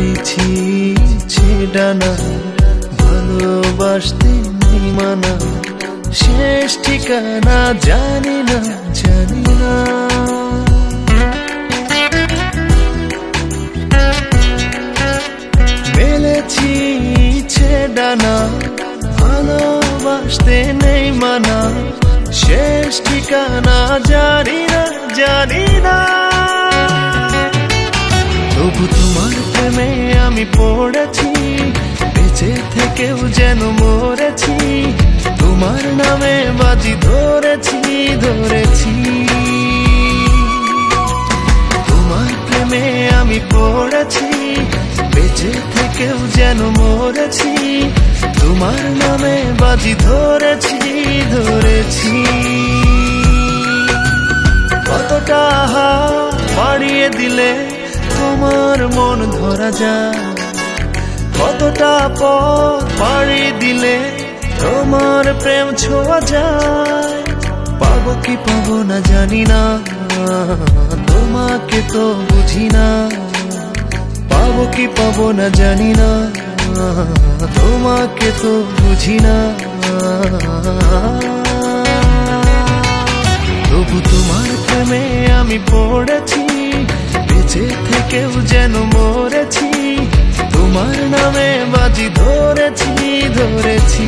পেয়েছি ছেড়ানা, ভালোবাসতে নেই মানা, শেষ ঠিকানা জানি না, জানি না। মেলেছি ছেড়ানা, ভালোবাসতে নেই মানা, শেষ ঠিকানা জানি না, জানি না। তবু তোমার প্রেমে আমি পড়েছি, বেঁচে থেকেও যেন মরেছি, তোমার নামে বাজি ধরেছি, ধরেছি। তোমার প্রেমে আমি পড়েছি, বেঁচে থেকেও যেন মরেছি, তোমার নামে বাজি ধরেছি, ধরেছি। কতটা বাড়িয়ে দিলে তোমার মন ধরা যায়, কতটা পথ পাড়ি দিলে তোমার প্রেম ছোঁয়া যায়। পাবো কি পাবো না জানি না, তোমাকে তো বুঝি না। পাবো কি পাবো না জানি না, তোমাকে তো বুঝি না। তবু তোমার প্রেমে আমি পড়েছি, বেঁচে থেকেও যেন মরেছি, তোমার নামে বাজি ধরেছি, ধরেছি।